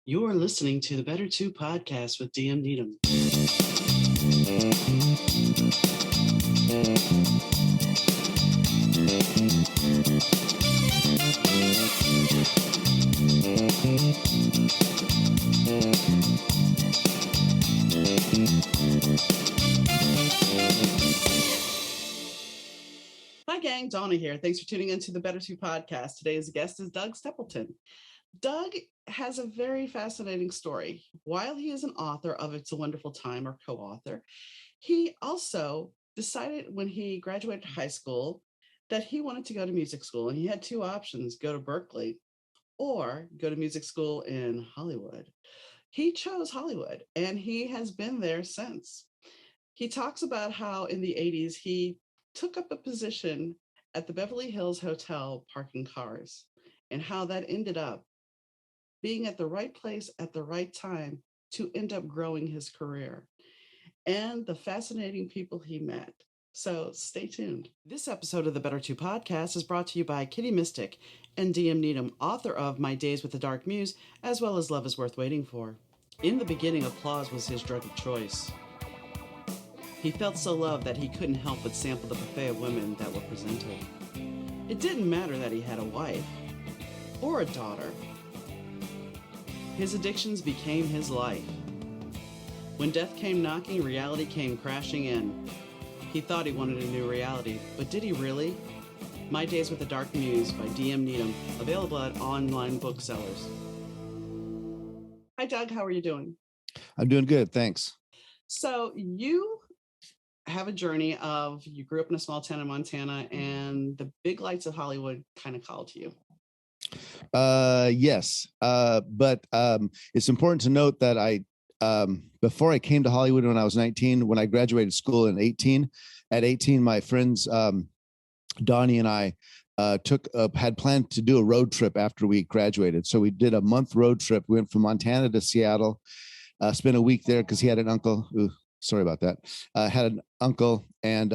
You are listening to the Better 2 podcast with DM Needham. Hi, gang. Donna here. Thanks for tuning into the Better 2 podcast. Today's guest is Doug Stebleton. Doug has a very fascinating story. While he is an author of It's a Wonderful Time, or co-author, he also decided when he graduated high school that he wanted to go to music school. And he had two options: go to Berkeley or go to music school in Hollywood. He chose Hollywood, and he has been there since. He talks about how in the 80s he took up a position at the Beverly Hills Hotel parking cars, and how that ended up being at the right place at the right time to end up growing his career, and the fascinating people he met. So stay tuned. This episode of the Better 2 podcast is brought to you by Kitty Mystic and DM Needham, author of My Days with the Dark Muse, as well as Love is Worth Waiting For. In the beginning, applause was his drug of choice. He felt so loved that he couldn't help but sample the buffet of women that were presented. It didn't matter that he had a wife or a daughter. His addictions became his life. When death came knocking, reality came crashing in. He thought he wanted a new reality, but did he really? My Days with the Dark Muse by DM Needham, available at online booksellers. Hi, Doug. How are you doing? I'm doing good, thanks. So you have a journey of, you grew up in a small town in Montana, and the big lights of Hollywood kind of called to you. Yes. But it's important to note that before I came to Hollywood when I was 19, when I graduated school in 18, at 18, my friends, Donnie and I, had planned to do a road trip after we graduated. So we did a month road trip. We went from Montana to Seattle, spent a week there because he had an uncle. Ooh, sorry about that. Had an uncle, and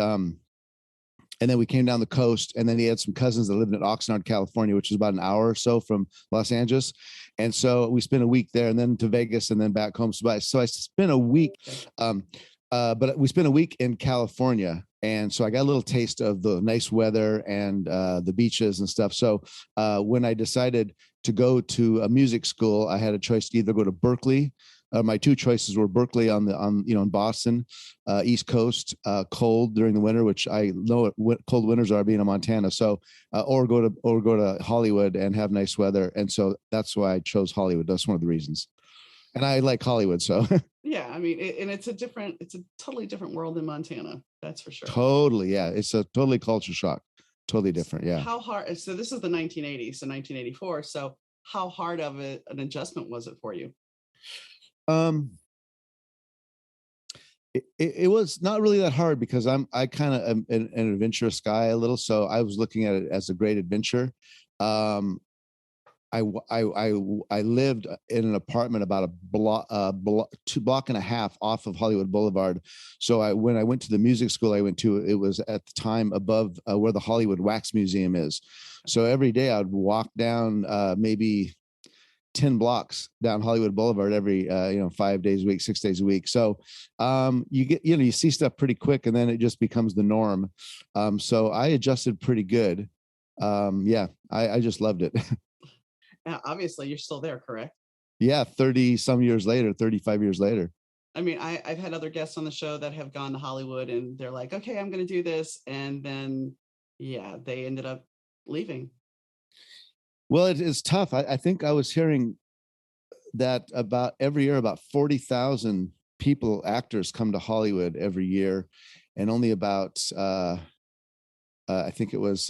then we came down the coast, and then he had some cousins that lived in Oxnard, California, which is about an hour or so from Los Angeles. And so we spent a week there, and then to Vegas, and then back home. So I spent a week, but we spent a week in California. And so I got a little taste of the nice weather and the beaches and stuff. So when I decided to go to a music school, I had a choice to either go to Berkeley. My two choices were Berkeley in Boston, East Coast, cold during the winter, which I know what cold winters are being in Montana. So, or go to Hollywood and have nice weather. And so that's why I chose Hollywood. That's one of the reasons. And I like Hollywood. So yeah, I mean, it's a totally different world in Montana. That's for sure. Totally. Yeah. It's a totally culture shock. Totally different. Yeah. How hard? So this is the 1980s, so 1984. So how hard of an adjustment was it for you? It was not really that hard because I kind of am an adventurous guy a little, so I was looking at it as a great adventure. I lived in an apartment about a block and a half off of Hollywood Boulevard. So when I went to the music school I went to, it was at the time above where the Hollywood Wax Museum is. So every day I'd walk down maybe 10 blocks down Hollywood Boulevard every 5 days a week, 6 days a week. So you see stuff pretty quick, and then it just becomes the norm. So I adjusted pretty good. I just loved it. Now, obviously you're still there, correct? Yeah, 35 years later. I mean, I've had other guests on the show that have gone to Hollywood, and they're like, okay, I'm going to do this. And then, they ended up leaving. Well, it's tough. I think I was hearing that about every year, about 40,000 actors come to Hollywood every year. And only about, I think it was,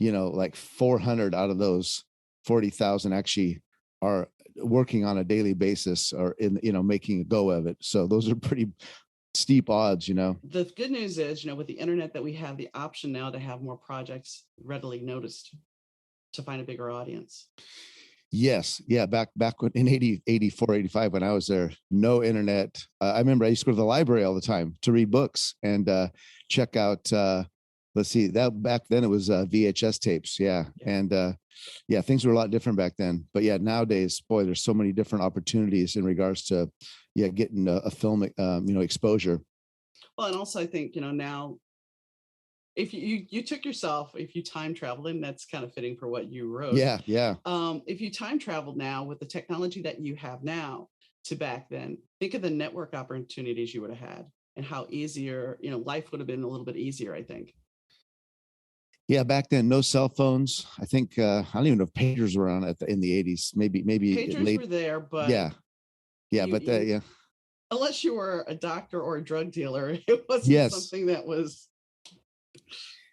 like 400 out of those 40,000 actually are working on a daily basis or making a go of it. So those are pretty steep odds. The good news is, with the internet, that we have the option now to have more projects readily noticed to find a bigger audience. Yes. Yeah. Back in 84, 85, when I was there, no internet. I remember I used to go to the library all the time to read books and check out let's see, that back then it was VHS tapes. Yeah. And yeah, things were a lot different back then. But yeah, nowadays, boy, there's so many different opportunities in regards to, yeah, getting a film, exposure. Well, and also I think, now if you took yourself, if you time traveled, and that's kind of fitting for what you wrote. Yeah. Yeah. If you time traveled now with the technology that you have now to back then, think of the network opportunities you would have had and how easier, life would have been a little bit easier, I think. Yeah, back then, no cell phones. I think I don't even know if pagers were on in the 80s. Maybe Pagers late. were there, but Yeah, yeah, but yeah, unless you were a doctor or a drug dealer, it wasn't yes, something that was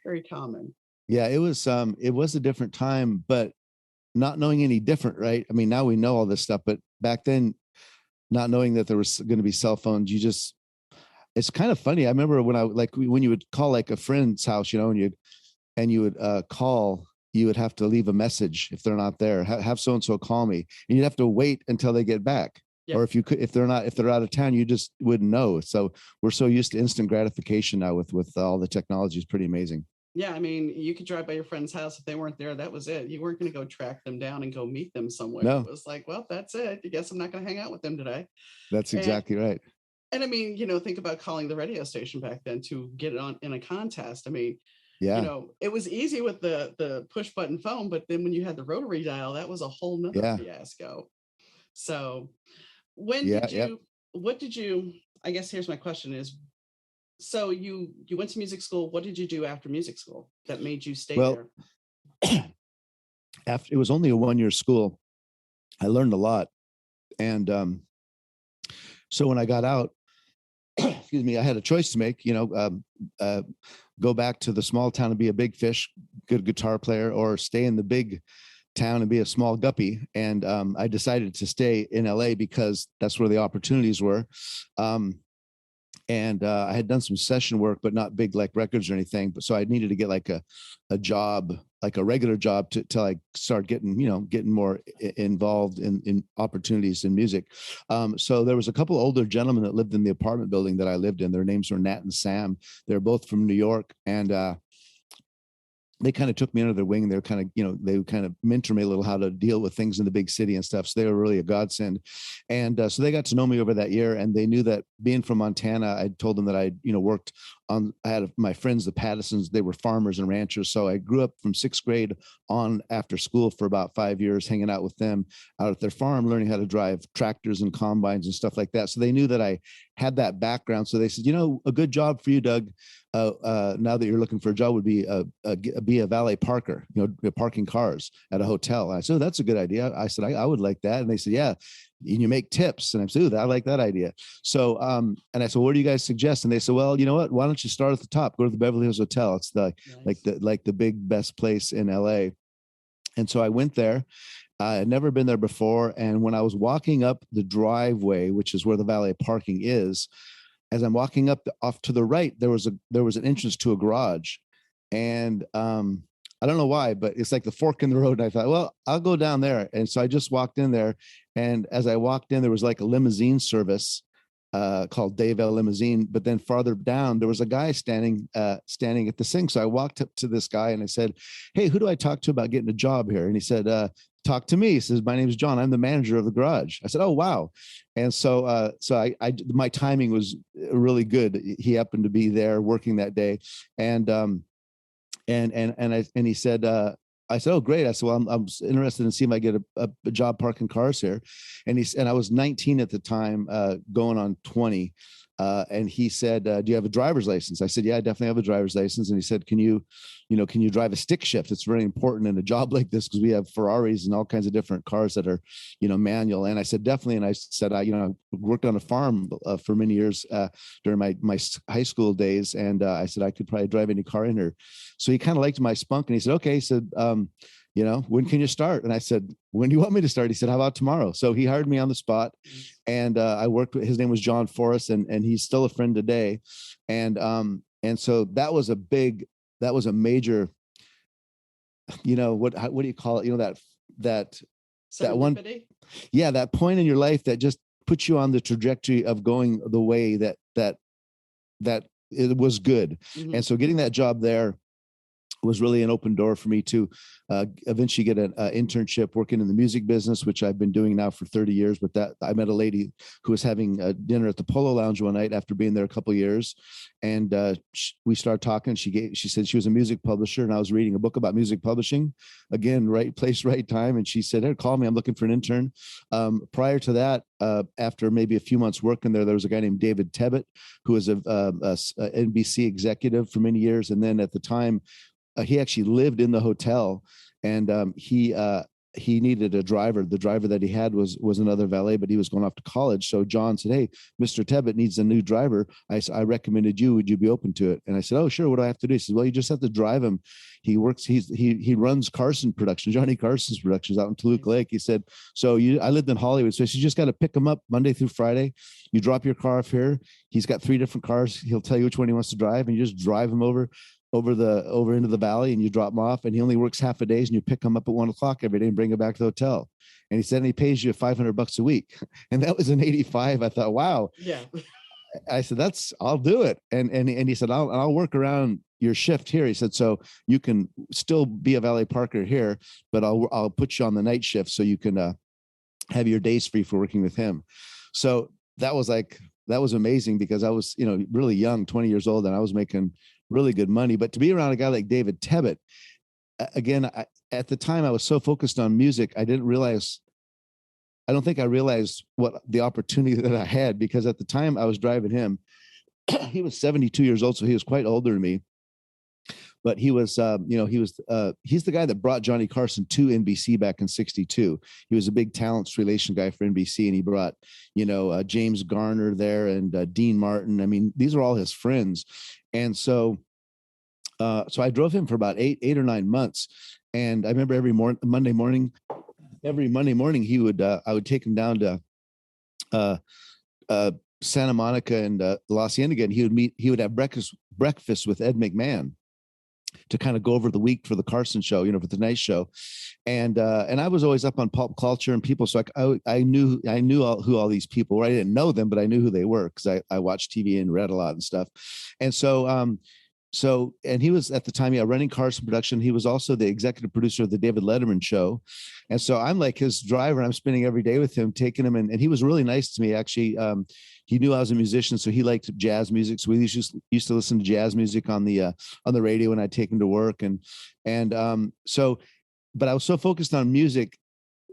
very common. yeah. It was a different time, but not knowing any different, right? I mean, now we know all this stuff, but back then, not knowing that there was going to be cell phones, it's kind of funny. I remember when you would call like a friend's house, and you would call, you would have to leave a message if they're not there. Have so and so call me, and you'd have to wait until they get back. Yep. Or if they're out of town, you just wouldn't know. So we're so used to instant gratification now with all the technology. Is pretty amazing. Yeah, I mean, you could drive by your friend's house. If they weren't there, that was it. You weren't going to go track them down and go meet them somewhere. No. It was like, well, that's it. I guess I'm not going to hang out with them today. That's exactly right. And I mean, think about calling the radio station back then to get it on in a contest. I mean, yeah, it was easy with the push button phone, but then when you had the rotary dial, that was a whole nother fiasco. So what did you, I guess here's my question is, so you went to music school. What did you do after music school that made you stay there? After it was only a 1-year school, I learned a lot. And so when I got out, excuse me, I had a choice to make, go back to the small town and be a big fish, good guitar player, or stay in the big town and be a small guppy. And I decided to stay in LA because that's where the opportunities were. And I had done some session work, but not big like records or anything. But so I needed to get like a job, like a regular job, to like start getting more involved in opportunities in music. So there was a couple of older gentlemen that lived in the apartment building that I lived in. Their names were Nat and Sam. They're both from New York, and they kind of took me under their wing. They're kind of, they would kind of mentor me a little how to deal with things in the big city and stuff. So they were really a godsend. And so they got to know me over that year, and they knew that being from Montana, I told them that I, worked on, I had my friends, the Pattisons, they were farmers and ranchers. So I grew up from 6th grade on after school for about 5 years, hanging out with them out at their farm, learning how to drive tractors and combines and stuff like that. So they knew that I had that background. So they said, a good job for you, Doug, now that you're looking for a job would be be a valet parker, parking cars at a hotel. And I said, oh, that's a good idea. I said, I would like that. And they said, yeah. And you make tips. And I said, I like that idea. So, and I said, what do you guys suggest? And they said, well, you know what, why don't you start at the top, go to the Beverly Hills Hotel. It's like the big, best place in LA. And so I went there. I had never been there before. And when I was walking up the driveway, which is where the valet parking is, as I'm walking up off to the right, there was an entrance to a garage. And, I don't know why, but it's like the fork in the road. And I thought, well, I'll go down there. And so I just walked in there. And as I walked in, there was like a limousine service called Dave L. Limousine. But then farther down, there was a guy standing at the sink. So I walked up to this guy and I said, hey, who do I talk to about getting a job here? And he said, talk to me. He says, my name is John. I'm the manager of the garage. I said, oh, wow. And so my timing was really good. He happened to be there working that day. And he said, I said, oh, great. I said, well, I'm interested in seeing if I get a job parking cars here. And I was 19 at the time, going on 20. And he said, do you have a driver's license? I said, yeah, I definitely have a driver's license. And he said, can you drive a stick shift? It's very important in a job like this because we have Ferraris and all kinds of different cars that are, manual. And I said, definitely. And I said, I worked on a farm for many years during my high school days. And I said, I could probably drive any car in here. So he kind of liked my spunk. And he said, okay. He said, when can you start? And I said, when do you want me to start? He said, how about tomorrow? So he hired me on the spot, and I worked with, his name was John Forrest, and he's still a friend today. And so that was a major, what do you call it? That one, that point in your life that just puts you on the trajectory of going the way that it was good. Mm-hmm. And so getting that job there, was really an open door for me to eventually get an internship working in the music business, which I've been doing now for 30 years. But that I met a lady who was having dinner at the Polo Lounge one night after being there a couple of years. And we started talking. She said she was a music publisher and I was reading a book about music publishing. Again, right place, right time. And she said, hey, call me. I'm looking for an intern. Prior to that, after maybe a few months working there, there was a guy named David Tebbutt, who was a NBC executive for many years. And then at the time, he actually lived in the hotel, and he needed a driver. The driver that he had was another valet, but he was going off to college. So John said, hey, Mr. Tebbutt needs a new driver. I recommended you. Would you be open to it? And I said, oh, sure. What do I have to do? He said, well, you just have to drive him. He runs Carson Productions, Johnny Carson's Productions out in Toluca Lake. He said, so I lived in Hollywood. So you just got to pick him up Monday through Friday. You drop your car off here. He's got 3 different cars. He'll tell you which one he wants to drive, and you just drive him over into the valley, and you drop him off, and he only works half a day, and you pick him up at 1 o'clock every day and bring him back to the hotel. And he said, and he pays you $500 a week. And that was in 85. I thought, wow. Yeah. I said, I'll do it. And he said, I'll work around your shift here. He said, so you can still be a valet parker here, but I'll put you on the night shift so you can have your days free for working with him. So that was amazing, because I was, really young, 20 years old, and I was making really good money. But to be around a guy like David Tebbutt, again, at the time I was so focused on music, I don't think I realized what the opportunity that I had, because at the time I was driving him. He was 72 years old, so he was quite older than me. But he was, he's the guy that brought Johnny Carson to NBC back in '62. He was a big talents relation guy for NBC, and he brought, James Garner there and Dean Martin. I mean, these are all his friends. And so I drove him for about eight or 9 months. And I remember every Monday morning, he would, I would take him down to Santa Monica and La Cienega, and he would have breakfast with Ed McMahon to kind of go over the week for the Carson show, for the night show. And I was always up on pop culture and people. So I knew who all these people were. I didn't know them, but I knew who they were, because I watched TV and read a lot and stuff. And so, and he was at the time, running Carson Production. He was also the executive producer of the David Letterman show. And so I'm like his driver. I'm spending every day with him, taking him. And he was really nice to me, actually. He knew I was a musician, so he liked jazz music. So we used to listen to jazz music on the radio when I'd take him to work. But I was so focused on music,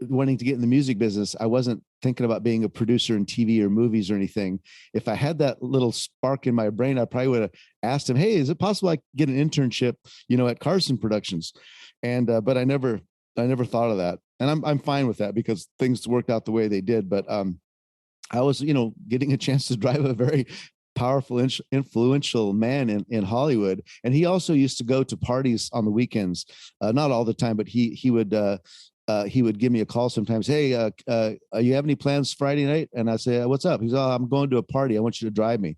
wanting to get in the music business, I wasn't thinking about being a producer in TV or movies or anything. If I had that little spark in my brain, I probably would have asked him, hey, is it possible I could get an internship, at Carson Productions? And, but I never thought of that. And I'm fine with that, because things worked out the way they did. But, I was, getting a chance to drive a very powerful, influential man in Hollywood. And he also used to go to parties on the weekends, not all the time, but he would give me a call sometimes. Hey, you have any plans Friday night? And I say, what's up? He's, oh, I'm going to a party. I want you to drive me.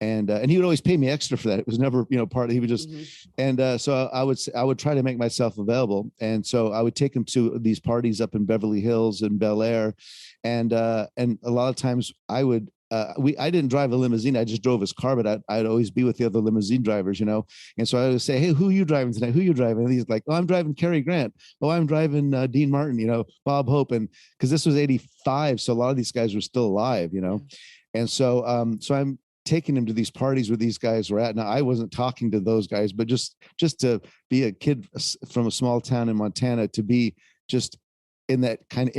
And he would always pay me extra for that. It was never, part of, he would just, and so I would try to make myself available. And so I would take him to these parties up in Beverly Hills and Bel Air. And a lot of times I didn't drive a limousine. I just drove his car, but I'd always be with the other limousine drivers, And so I would say, hey, who are you driving tonight? Who are you driving? And he's like, oh, I'm driving Cary Grant. Oh, I'm driving Dean Martin, Bob Hope. And because this was 85. So a lot of these guys were still alive, And so, so I'm taking him to these parties where these guys were at. Now, I wasn't talking to those guys, but just to be a kid from a small town in Montana, to be just in that kind of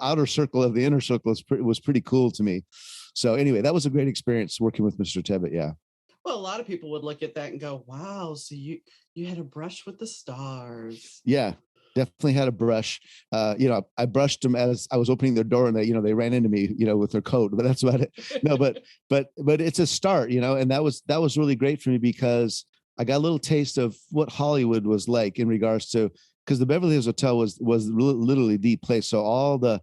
outer circle of the inner circle was pretty cool to me. So anyway, that was a great experience working with Mr. Tebbutt. Yeah. Well, a lot of people would look at that and go, wow, so you had a brush with the stars. Yeah, definitely had a brush. I brushed them as I was opening their door, and they ran into me, with their coat, but that's about it. No, but it's a start, and that was really great for me, because I got a little taste of what Hollywood was like in regards to, because the Beverly Hills Hotel was literally the place. So all the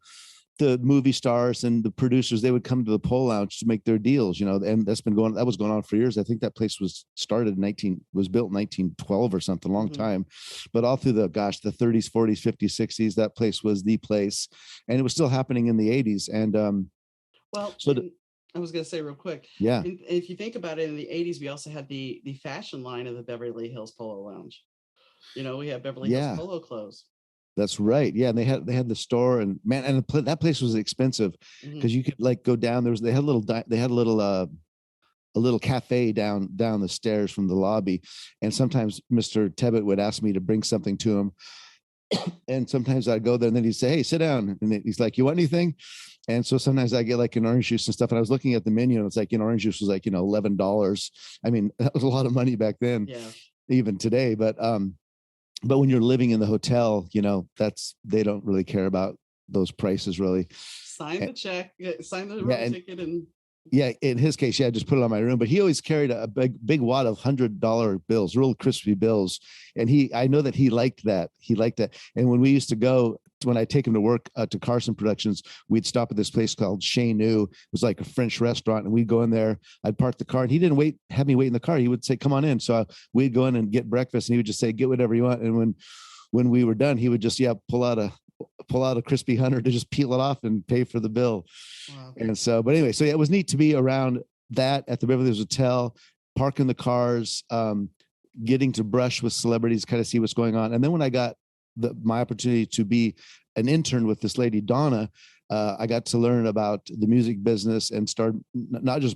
movie stars and the producers, they would come to the Pole Lounge to make their deals, and that was going on for years. I think that place was built in 1912 or something, long time, but all through the 30s, 40s, 50s, 60s, that place was the place, and it was still happening in the 80s. And I was going to say real quick. Yeah. And if you think about it, in the 80s, we also had the fashion line of the Beverly Hills Polo Lounge. We have Beverly Hills Yeah, Polo clothes. that's right. Yeah, and they had the store, and man, and that place was expensive Hmm. because you could like go down. They had a little a little cafe down the stairs from the lobby, and sometimes Mr. Tebbett would ask me to bring something to him, and sometimes I'd go there, and then he'd say, "Hey, sit down," and he's like, "You want anything?" And so sometimes I get like an orange juice and stuff. And I was looking at the menu, and it's like, orange juice was like $11. I mean, that was a lot of money back then, Yeah. even today. But when you're living in the hotel, that's they don't really care about those prices really. Sign And, the check, sign the yeah, room and ticket, and yeah, in his case, yeah, just put it on my room. But he always carried a big wad of $100 bills, real crispy bills, and I know that he liked that. He liked that. And when we used to go, when I take him to work to Carson Productions, we'd stop at this place called Chez Nu. It was like a French restaurant, and we'd go in there. I'd park the car, and he didn't have me wait in the car. He would say, "Come on in." So we'd go in and get breakfast, and he would just say, "Get whatever you want." And when we were done, he would just pull out a crispy 100 to just peel it off and pay for the bill. wow. And so, but anyway, so yeah, it was neat to be around that at the Beverly Hills Hotel, parking the cars, getting to brush with celebrities, kind of see what's going on. And then when I got my opportunity to be an intern with this lady, Donna, I got to learn about the music business and start not just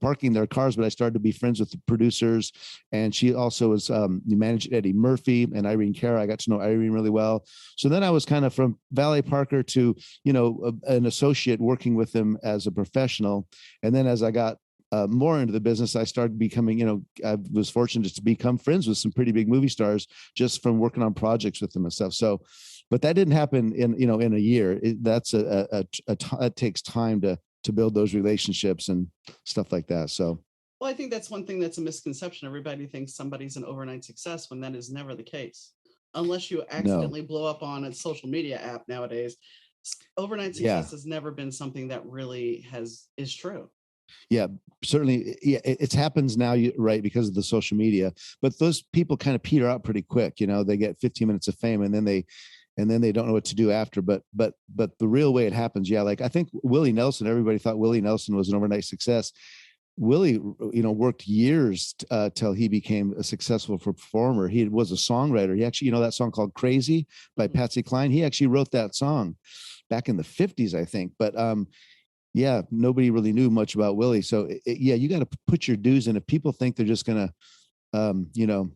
parking their cars, but I started to be friends with the producers. And she also was managed Eddie Murphy and Irene Cara. I got to know Irene really well. So then I was kind of from valet parker to an associate working with them as a professional. And then as I got more into the business, I started becoming, I was fortunate to become friends with some pretty big movie stars just from working on projects with them and stuff. So, but that didn't happen in a year. It takes time to build those relationships and stuff like that. So, Well, I think that's one thing that's a misconception. Everybody thinks somebody's an overnight success when that is never the case. Unless you no, accidentally blow up on a social media app nowadays, overnight yeah, success has never been something that really is true. yeah, certainly. Yeah, it happens now, right, because of the social media. But those people kind of peter out pretty quick. They get 15 minutes of fame, and then they don't know what to do after. But the real way it happens, yeah. Like I think Willie Nelson, everybody thought Willie Nelson was an overnight success. Willie, worked years till he became a successful performer. He was a songwriter. He actually, that song called "Crazy" by Mhm. Patsy Cline. He actually wrote that song back in the '50s, I think. But yeah, nobody really knew much about Willie. So yeah, you got to put your dues in. If people think they're just gonna, um, you know,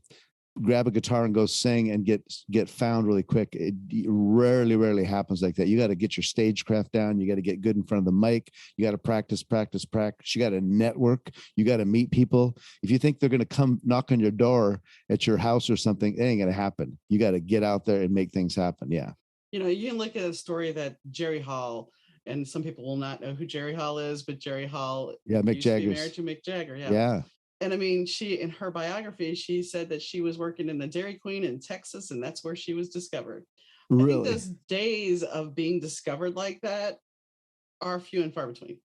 grab a guitar and go sing and get found really quick, it rarely happens like that. You got to get your stagecraft down. You got to get good in front of the mic. You got to practice. You got to network. You got to meet people. If you think they're gonna come knock on your door at your house or something, it ain't gonna happen. You got to get out there and make things happen. Yeah. You can look at a story that Jerry Hall, and some people will not know who Jerry Hall is, but Jerry Hall Yeah. Mick used to be married Jagger's. to Mick Jagger. Yeah. Yeah. And I mean, she, in her biography, she said that she was working in the Dairy Queen in Texas, and that's where she was discovered. I think Really. those days of being discovered like that are few and far between.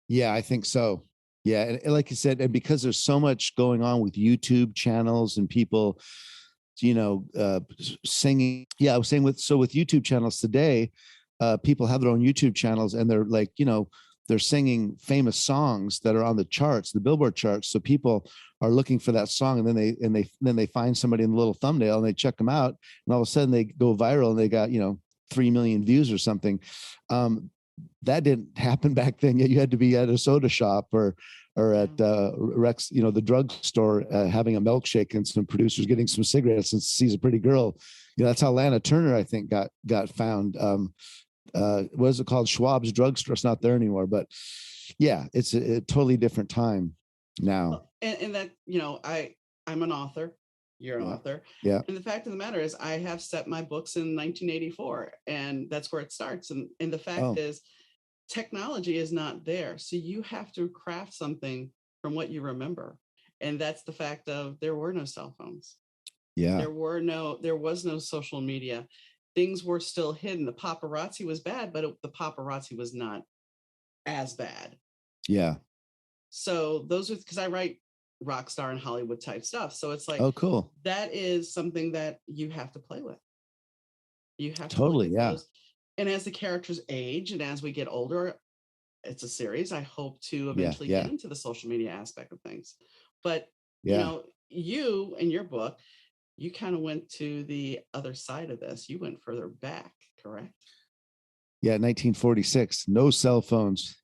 Yeah, I think so. Yeah, and like you said, and because there's so much going on with YouTube channels and people, singing. Yeah, I was saying with YouTube channels today, people have their own YouTube channels, and they're like, they're singing famous songs that are on the charts, the Billboard charts. So people are looking for that song, and then they find somebody in the little thumbnail, and they check them out, and all of a sudden they go viral, and they got 3 million views or something. That didn't happen back then. You had to be at a soda shop or Yeah. at Rex, the drugstore, having a milkshake, and some producers getting some cigarettes and sees a pretty girl. That's how Lana Turner, I think, got found. What is it called? Schwab's drugstore. It's not there anymore, but yeah, it's a totally different time now. Well, and that, I'm an author, you're an Yeah. author. Yeah. And the fact of the matter is, I have set my books in 1984, and that's where it starts. And the fact Oh, is, technology is not there. So you have to craft something from what you remember. And that's the fact of there were no cell phones. yeah. There was no social media. Things were still hidden. The paparazzi was bad, but the paparazzi was not as bad. Yeah. So those are because I write rock star and Hollywood type stuff. So it's like Oh, cool. that is something that you have to play with. You have to look Totally. at Yeah. those. And as the characters age and as we get older, it's a series. I hope to Yeah. eventually get Yeah. into the social media aspect of things. But Yeah. you and your book, You kind of went to the other side of this. You went further back, correct? Yeah, 1946, no cell phones,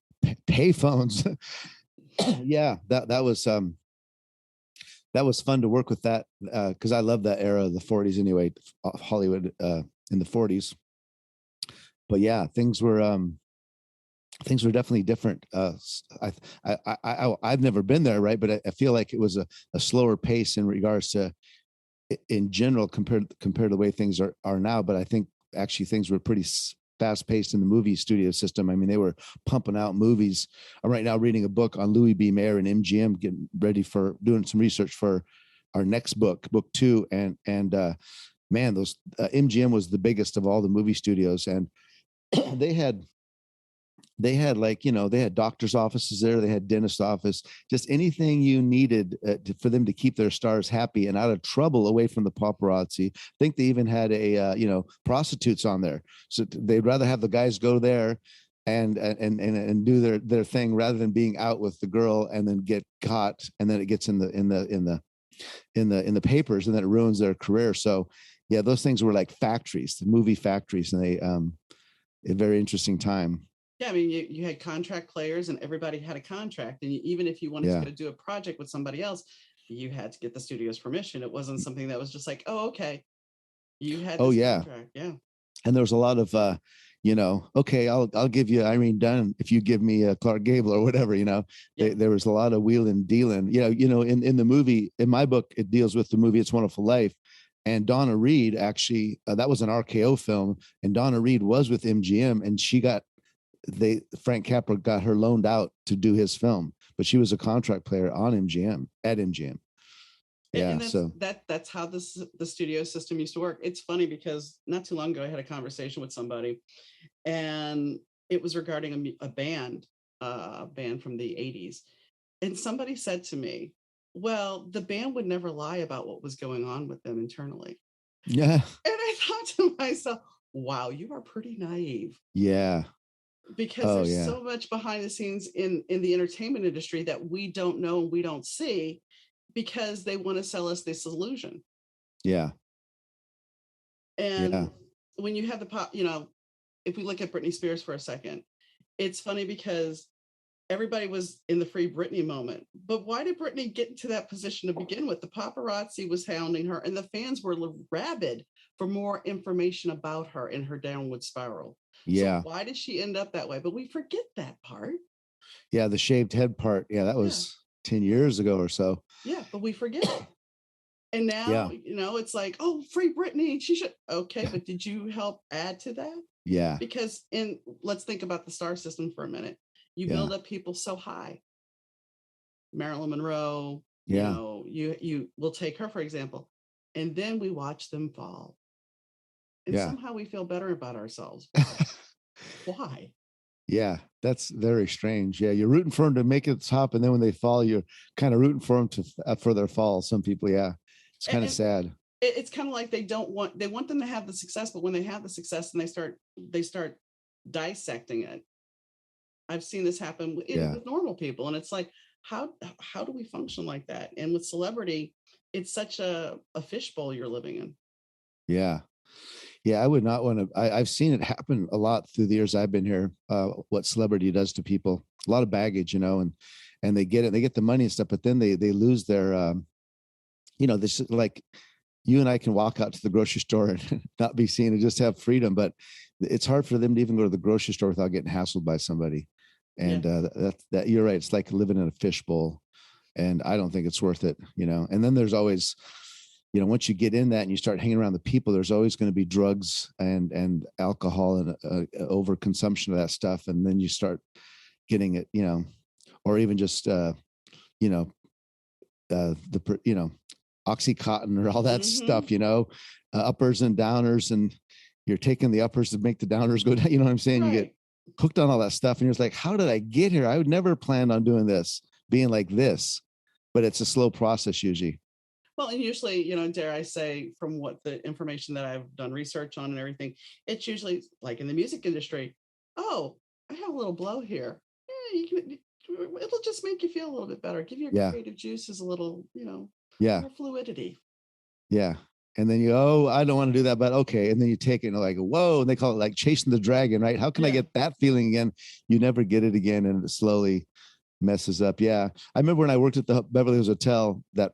pay phones. Yeah, that was fun to work with that because I love that era of the 40s anyway, Hollywood in the 40s. But yeah, things were definitely different. I've never been there, right? But I feel like it was a slower pace in regards to in general compared to the way things are now. But I think actually things were pretty fast paced in the movie studio system. I mean, they were pumping out movies. I'm right now reading a book on Louis B. Mayer and MGM, getting ready for doing some research for our next book 2. And man, those MGM was the biggest of all the movie studios, and they had like, you know, they had doctor's offices there, they had dentist office, just anything you needed for them to keep their stars happy and out of trouble, away from the paparazzi. I think they even had a you know, prostitutes on there, so they'd rather have the guys go there and do their thing rather than being out with the girl and then get caught, and then it gets in the papers, and then it ruins their career. So yeah, those things were like factories, the movie factories, and they a very interesting time. Yeah, I mean, you had contract players, and everybody had a contract. And even if you wanted to Yeah. go do a project with somebody else, you had to get the studio's permission. It wasn't something that was just like, oh, okay, you had Oh this yeah. contract. Yeah. And there was a lot of you know, okay, I'll give you Irene Dunn if you give me Clark Gable or whatever, you know. Yeah. There was a lot of wheeling dealing, you know, in the movie, in my book, it deals with the movie It's Wonderful Life. And Donna Reed actually, that was an RKO film, and Donna Reed was with MGM, and she got Frank Capra got her loaned out to do his film, but she was a contract player on MGM at MGM. Yeah, And so that's how the studio system used to work. It's funny because not too long ago I had a conversation with somebody, and it was regarding a band from the 80s. And somebody said to me, well, the band would never lie about what was going on with them internally. yeah, And I thought to myself, wow, you are pretty naive, yeah, because oh there's yeah, so much behind the scenes in the entertainment industry that we don't know and we don't see, because they want to sell us this illusion. yeah, yeah, And when you have the pop, you know, if we look at Britney Spears for a second, it's funny because everybody was in the Free Britney moment. But why did Britney get into that position to begin with? The paparazzi was hounding her, and the fans were rabid for more information about her in her downward spiral. So yeah, why did she end up that way? But we forget that part. yeah. The shaved head part, yeah, that Yeah. was 10 years ago or so. Yeah. But we forget it. And Yeah, now, you know, it's like, oh, Free Britney. She should. Okay. But did you help add to that? yeah, Because let's think about the star system for a minute. You yeah, build up people so high. Marilyn Monroe, you yeah. know, you will take her for example, and then we watch them fall, and Yeah. somehow we feel better about ourselves. Why? Why? Yeah, that's very strange. Yeah, you're rooting for them to make it to the top, and then when they fall, you're kind of rooting for them to for their fall. Some people, yeah, it's kind of And sad. it's kind of like they want them to have the success, but when they have the success and they start dissecting it. I've seen this happen Yeah, with normal people, and it's like, how do we function like that? And with celebrity, it's such a fishbowl you're living in. yeah, yeah. I would not want to. I've seen it happen a lot through the years I've been here. What celebrity does to people, a lot of baggage, you know, and they get it, they get the money and stuff, but then they lose their, you know, this, like, you and I can walk out to the grocery store and not be seen and just have freedom, but it's hard for them to even go to the grocery store without getting hassled by somebody. Yeah. And that you're right. It's like living in a fishbowl, and I don't think it's worth it, you know. And then there's always, you know, once you get in that and you start hanging around the people, there's always going to be drugs and alcohol and over consumption of that stuff, and then you start getting it, you know, or even just you know, you know, Oxycontin or all that Mm-hmm. stuff, you know, uppers and downers, and you're taking the uppers to make the downers go down. You know what I'm saying? You get Right. hooked on all that stuff, and you're just like, how did I get here? I would never plan on doing this, being like this, but it's a slow process usually. Well, and usually, you know, dare I say, from what the information that I've done research on and everything, it's usually like in the music industry. Oh, I have a little blow here. Yeah, you can. It'll just make you feel a little bit better. Give your Yeah. creative juices a little, you know, Yeah. more fluidity. Yeah. And then you, oh, I don't want to do that, but okay. And then you take it and like, whoa, and they call it like chasing the dragon, right? How can I Yeah. get that feeling again? You never get it again, and it slowly messes up. Yeah. I remember when I worked at the Beverly Hills Hotel, that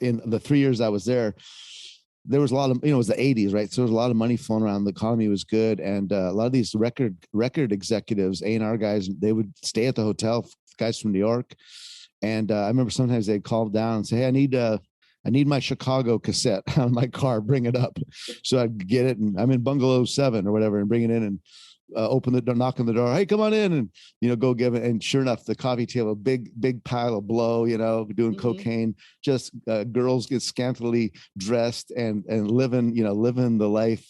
in the 3 years I was there was a lot of, it was the 80s, right? So there was a lot of money flowing around. The economy was good. And a lot of these record executives, A&R guys, they would stay at the hotel, guys from New York. And I remember sometimes they'd call down and say, hey, I need my Chicago cassette out of my car, bring it up. So I'd get it, and I'm in bungalow 7 or whatever, and bring it in and open the door, knock on the door. Hey, come on in, and go give it. And sure enough, the coffee table, big pile of blow, doing cocaine. Just girls get scantily dressed and living the life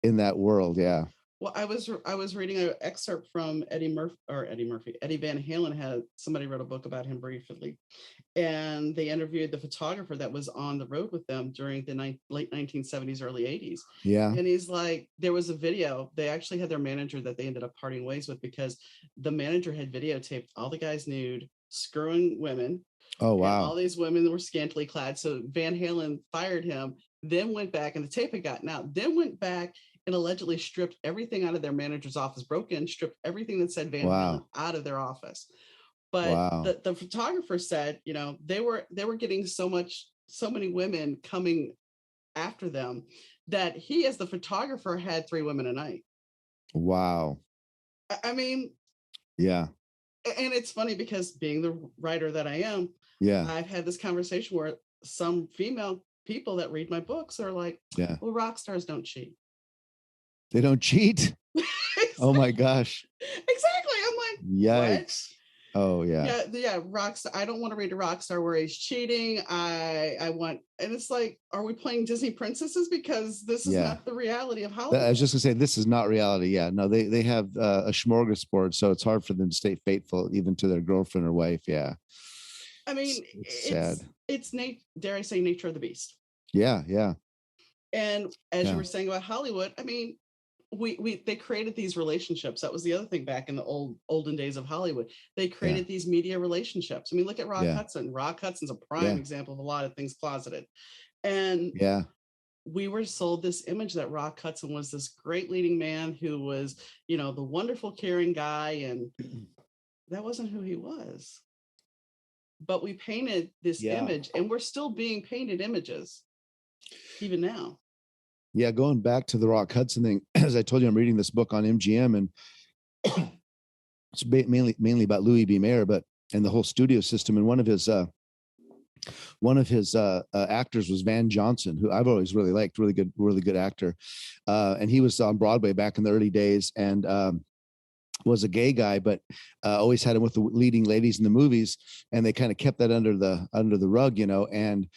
in that world. Yeah. Well, I was reading an excerpt from Eddie Van Halen. Somebody wrote a book about him briefly, and they interviewed the photographer that was on the road with them during the late 1970s, early 80s. Yeah. And he's like, there was a video. They actually had their manager that they ended up parting ways with, because the manager had videotaped all the guys nude, screwing women. Oh, wow. And all these women were scantily clad. So Van Halen fired him, then went back, and the tape had gotten out, then went back and allegedly stripped everything out of their manager's office, broke in, stripped everything that said Van Halen out of their office. But the photographer said, they were getting so many women coming after them that he, as the photographer, had 3 women a night. Wow. I mean, yeah. And it's funny because, being the writer that I am, yeah, I've had this conversation where some female people that read my books are like, yeah, well, rock stars don't cheat. They don't cheat? Oh my gosh. Exactly. I'm like, yikes. What? Oh yeah. Yeah. Rockstar. I don't want to read a rock star where he's cheating. I want, and it's like, are we playing Disney princesses? Because this is not the reality of Hollywood. I was just gonna say, this is not reality. Yeah, no, they have a smorgasbord, so it's hard for them to stay faithful even to their girlfriend or wife. Yeah. I mean, it's sad. It's dare I say, nature of the beast. Yeah. Yeah. And as you were saying about Hollywood, I mean, they created these relationships. That was the other thing back in the olden days of Hollywood. They created these media relationships. I mean, look at Rock Hudson. Rock Hudson's a prime example of a lot of things closeted. And we were sold this image that Rock Hudson was this great leading man who was, the wonderful, caring guy. And that wasn't who he was. But we painted this image, and we're still being painted images even now. Yeah, going back to the Rock Hudson thing, as I told you, I'm reading this book on MGM, and it's mainly about Louis B. Mayer, and the whole studio system. And one of his actors was Van Johnson, who I've always really liked, really good actor. And he was on Broadway back in the early days, and was a gay guy, but always had him with the leading ladies in the movies, and they kind of kept that under the rug, and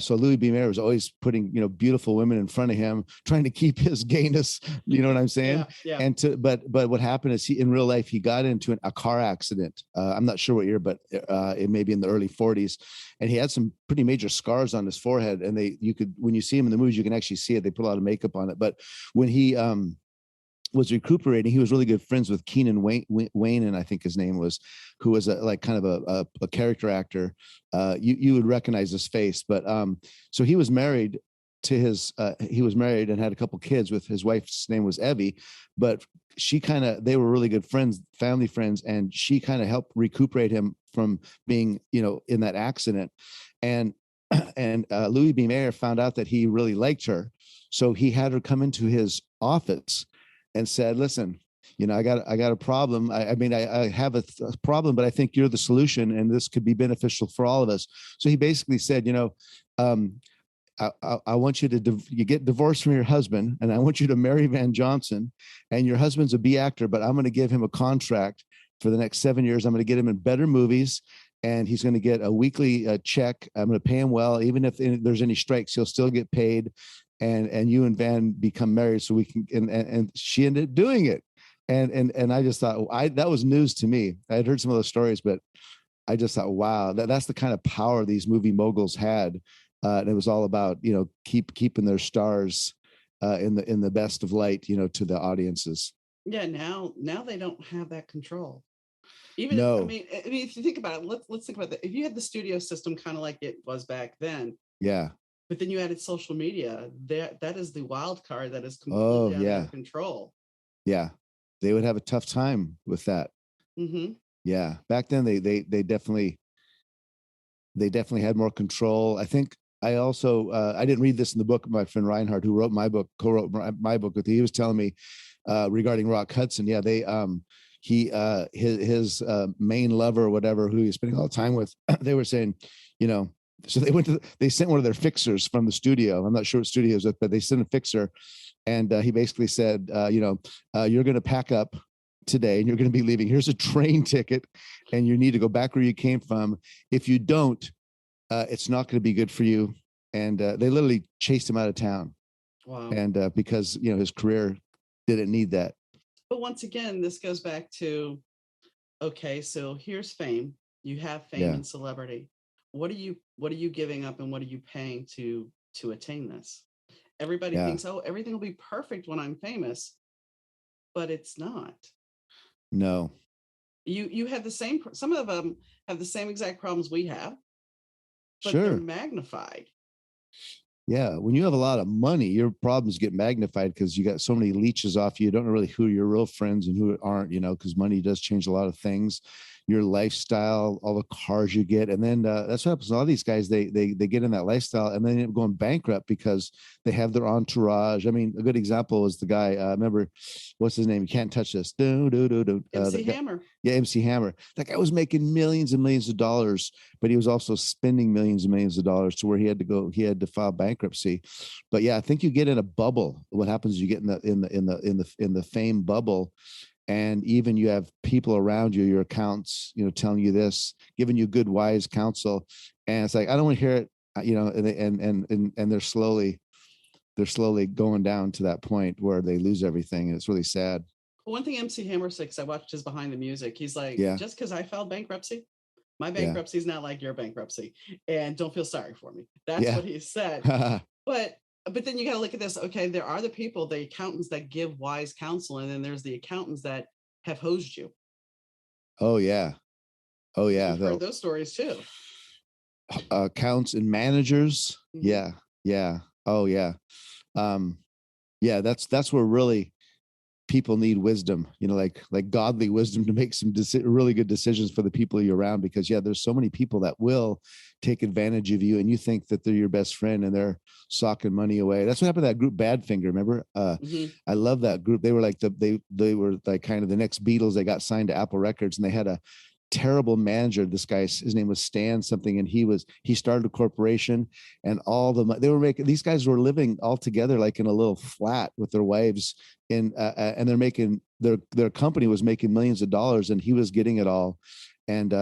so Louis B. Mayer was always putting, beautiful women in front of him, trying to keep his gayness, you know what I'm saying? Yeah. And but what happened is, in real life, he got into a car accident. I'm not sure what year, but it may be in the early 40s. And he had some pretty major scars on his forehead. And when you see him in the movies, you can actually see it. They put a lot of makeup on it. But when he was recuperating, he was really good friends with Keenan Wayne, and I think his name was, who was kind of a character actor. You would recognize his face, but so he was married and had a couple kids with his wife's name was Evie, but they were really good friends, family friends, and she kind of helped recuperate him from being, in that accident. And Louis B. Mayer found out that he really liked her, so he had her come into his office and said, listen, I got a problem. I have a problem, but I think you're the solution, and this could be beneficial for all of us. So he basically said, I want you to you get divorced from your husband, and I want you to marry Van Johnson, and your husband's a B actor, but I'm going to give him a contract for the next 7 years. I'm going to get him in better movies, and he's going to get a weekly check. I'm going to pay him well. Even if there's any strikes, he'll still get paid. And you and Van become married, so we can. And she ended up doing it, and I just thought, that was news to me. I had heard some of those stories, but I just thought, wow, that's the kind of power these movie moguls had, and it was all about keeping their stars in the best of light, to the audiences. Yeah, now they don't have that control. Even no. I mean, if you think about it, let's think about that. If you had the studio system kind of like it was back then, yeah. But then you added social media. That is the wild card that is Oh completely out of their yeah, control. yeah. They would have a tough time with that. Hmm. Yeah, back then they definitely had more control. I think I also I didn't read this in the book. My friend Reinhardt, who wrote my book, co-wrote my book with you, he was telling me regarding Rock Hudson. Yeah, they he his main lover or whatever, who he was spending all the time with, they were saying, you know, so they sent one of their fixers from the studio. I'm not sure what studio it was with, but they sent a fixer, and he basically said, you're going to pack up today and you're going to be leaving. Here's a train ticket, and you need to go back where you came from. If you don't, it's not going to be good for you. And they literally chased him out of town, Wow. and because his career didn't need that. But once again, this goes back to, okay, so here's fame. You have fame Yeah, and celebrity. What are you giving up and what are you paying to attain this? Everybody yeah, thinks, oh, everything will be perfect when I'm famous, but it's not. no, You have the same, some of them have the same exact problems we have, but they're sure. magnified. Yeah, when you have a lot of money, your problems get magnified because you got so many leeches off you. You don't know really who your real friends and who aren't, because money does change a lot of things, your lifestyle, all the cars you get. And then that's what happens. A lot of these guys, they get in that lifestyle and then end up going bankrupt because they have their entourage. I mean, a good example is the guy, remember, what's his name? You can't touch this. MC That guy, Hammer. yeah, MC Hammer. That guy was making millions and millions of dollars, but he was also spending millions and millions of dollars to where he had to file bankruptcy. But yeah, I think you get in a bubble. What happens is you get in the fame bubble, and even you have people around you, your accounts, telling you this, giving you good wise counsel, and it's like, I don't want to hear it, and they're slowly going down to that point where they lose everything, and it's really sad. One thing MC Hammer said, because I watched his Behind the Music, he's like, Yeah, just because I filed bankruptcy, my yeah, bankruptcy is not like your bankruptcy, and don't feel sorry for me. That's yeah. what he said. But then you got to look at this. Okay, there are the people, the accountants that give wise counsel, and then there's the accountants that have hosed you. Oh yeah, oh yeah. You've heard They'll those stories too. accounts and managers. Mhm. Yeah, yeah. Oh yeah. Um, yeah, that's where really people need wisdom, like godly wisdom to make some really good decisions for the people you're around, because yeah, there's so many people that will take advantage of you and you think that they're your best friend and they're socking money away. That's what happened to that group Badfinger, remember? Mhm. I love that group. They were like they were like kind of the next Beatles. They got signed to Apple Records, and they had a terrible manager. This guy, his name was Stan something, and he started a corporation, and all the they were making, these guys were living all together like in a little flat with their wives, and they're making their company was making millions of dollars, and he was getting it all, and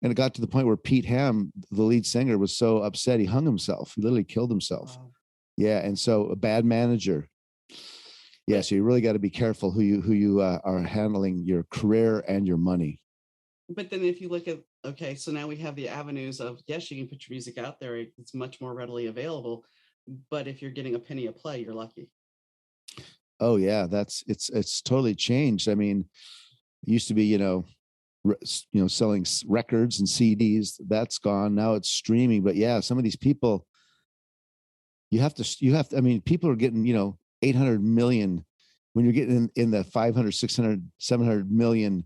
it got to the point where Pete Ham, the lead singer, was so upset he hung himself. He literally killed himself. Wow. Yeah, and so a bad manager. Yeah, But so you really got to be careful who you are handling your career and your money. then if you look at, okay, so now we have the avenues of, yes, you can put your music out there, it's much more readily available, but if you're getting a penny a play, you're lucky. Oh yeah, it's totally changed. I mean, it used to be, selling records and CDs. That's gone. Now it's streaming. But yeah, some of these people, I mean, people are getting, 800 million when you're getting in the 500, 600, 700 million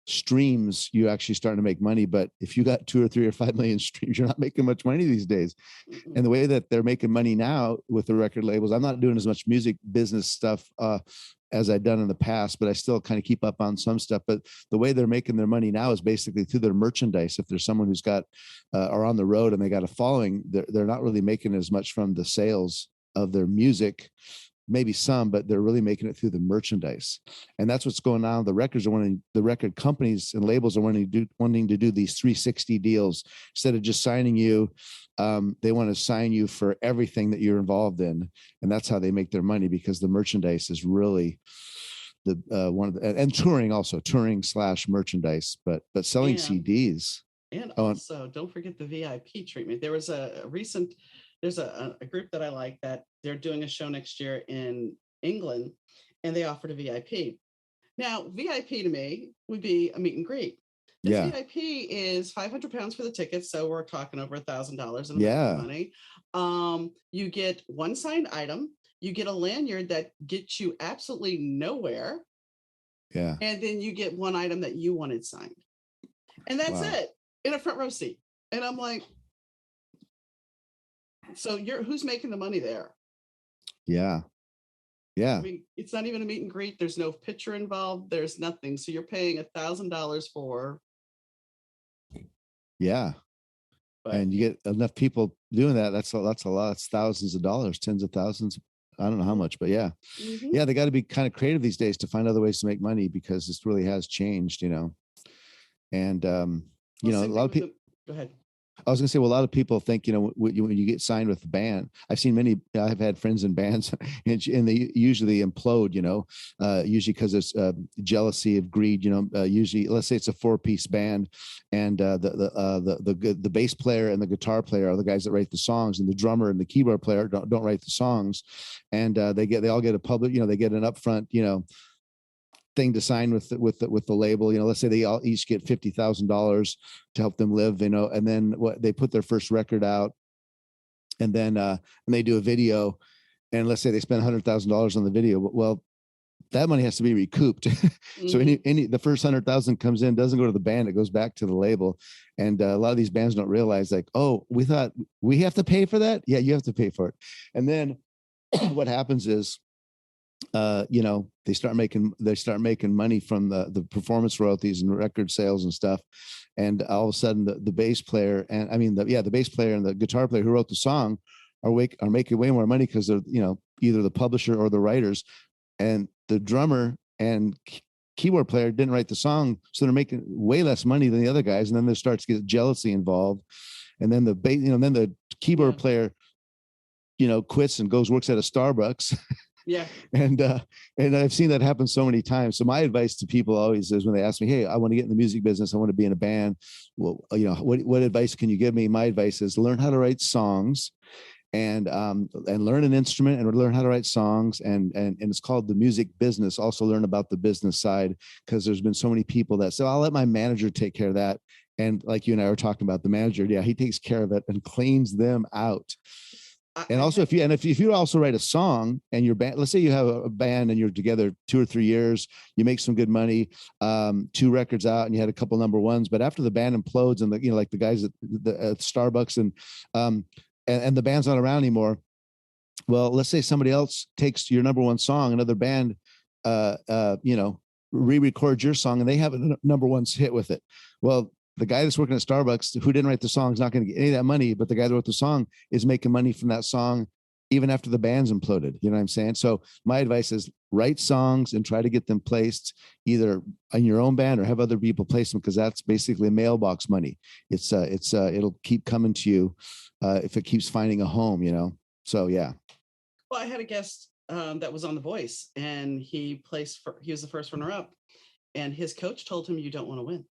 streams, you actually starting to make money. But if you got 2 or 3 or 5 million streams, you're not making much money these days. Mm-mm. And the way that they're making money now with the record labels, I'm not doing as much music business stuff as I've done in the past, but I still kind of keep up on some stuff. But the way they're making their money now is basically through their merchandise. If there's someone who's got are on the road and they got a following, they're not really making as much from the sales of their music, maybe some, but they're really making it through the merchandise. And that's what's going on. The record companies and labels are wanting to do these 360 deals. Instead of just signing you, they want to sign you for everything that you're involved in. And that's how they make their money, because the merchandise is really the one of the, and touring / merchandise, but selling and CDs. and Oh, also don't forget the VIP treatment. There was a recent, there's a group that I like that they're doing a show next year in England, and they offered a VIP. Now VIP to me would be a meet and greet. The Yeah. VIP is £500 for the tickets, so we're talking over $1,000 in Yeah. American money. You get one signed item. You get a lanyard that gets you absolutely nowhere. Yeah. And then you get one item that you wanted signed. And that's Wow. it, in a front row seat. And I'm like, so who's making the money there? Yeah. Yeah. I mean, it's not even a meet and greet. There's no picture involved. There's nothing. So you're paying $1,000 for. Yeah. But and you get enough people doing that. That's a lot. It's thousands of dollars, tens of thousands. I don't know how much, but yeah. mm-hmm. Yeah. They got to be kind of creative these days to find other ways to make money, because this really has changed, and, a lot of people, Go ahead. I was going to say, well, a lot of people think, when you get signed with the band, I've had friends in bands and they usually implode, usually because it's jealousy of greed, usually, let's say it's a 4-piece band, and the bass player and the guitar player are the guys that write the songs, and the drummer and the keyboard player don't write the songs. And they all get a public, they get an upfront, thing to sign with the label. Let's say they all each get $50,000 to help them live, and then they put their first record out, and then and they do a video, and let's say they spend $100,000 on the video. Well, that money has to be recouped. Mm-hmm. So the first 100,000 comes in, doesn't go to the band, it goes back to the label. And a lot of these bands don't realize, like, oh, we thought we have to pay for that. Yeah, you have to pay for it. And then what happens is, they start making money from the performance royalties and record sales and stuff. And all of a sudden the bass player the bass player and the guitar player who wrote the song are making way more money, because they're, either the publisher or the writers, and the drummer and keyboard player didn't write the song. So they're making way less money than the other guys. And then there starts to get jealousy involved. And then then the keyboard player, quits and works at a Starbucks. Yeah. And I've seen that happen so many times. So my advice to people always is, when they ask me, hey, I want to get in the music business, I want to be in a band. Well, what advice can you give me? My advice is learn how to write songs, and learn an instrument, and learn how to write songs. And it's called the music business. Also learn about the business side, because there's been so many people that say, I'll let my manager take care of that. And like you and I were talking about, the manager, yeah, he takes care of it and cleans them out. And also, if you also write a song, and your band, let's say you have a band and you're together 2 or 3 years, you make some good money, 2 records out, and you had a couple number ones. But after the band implodes, and like the guys at Starbucks, and the band's not around anymore. Well, let's say somebody else takes your number one song, another band, re-records your song, and they have a number one hit with it. Well, the guy that's working at Starbucks who didn't write the song is not going to get any of that money, but the guy that wrote the song is making money from that song even after the band's imploded. You know what I'm saying? So my advice is write songs and try to get them placed either in your own band or have other people place them, because that's basically mailbox money. It'll keep coming to you if it keeps finding a home, So, yeah. Well, I had a guest that was on The Voice, and he was the first runner up, and his coach told him, you don't want to win,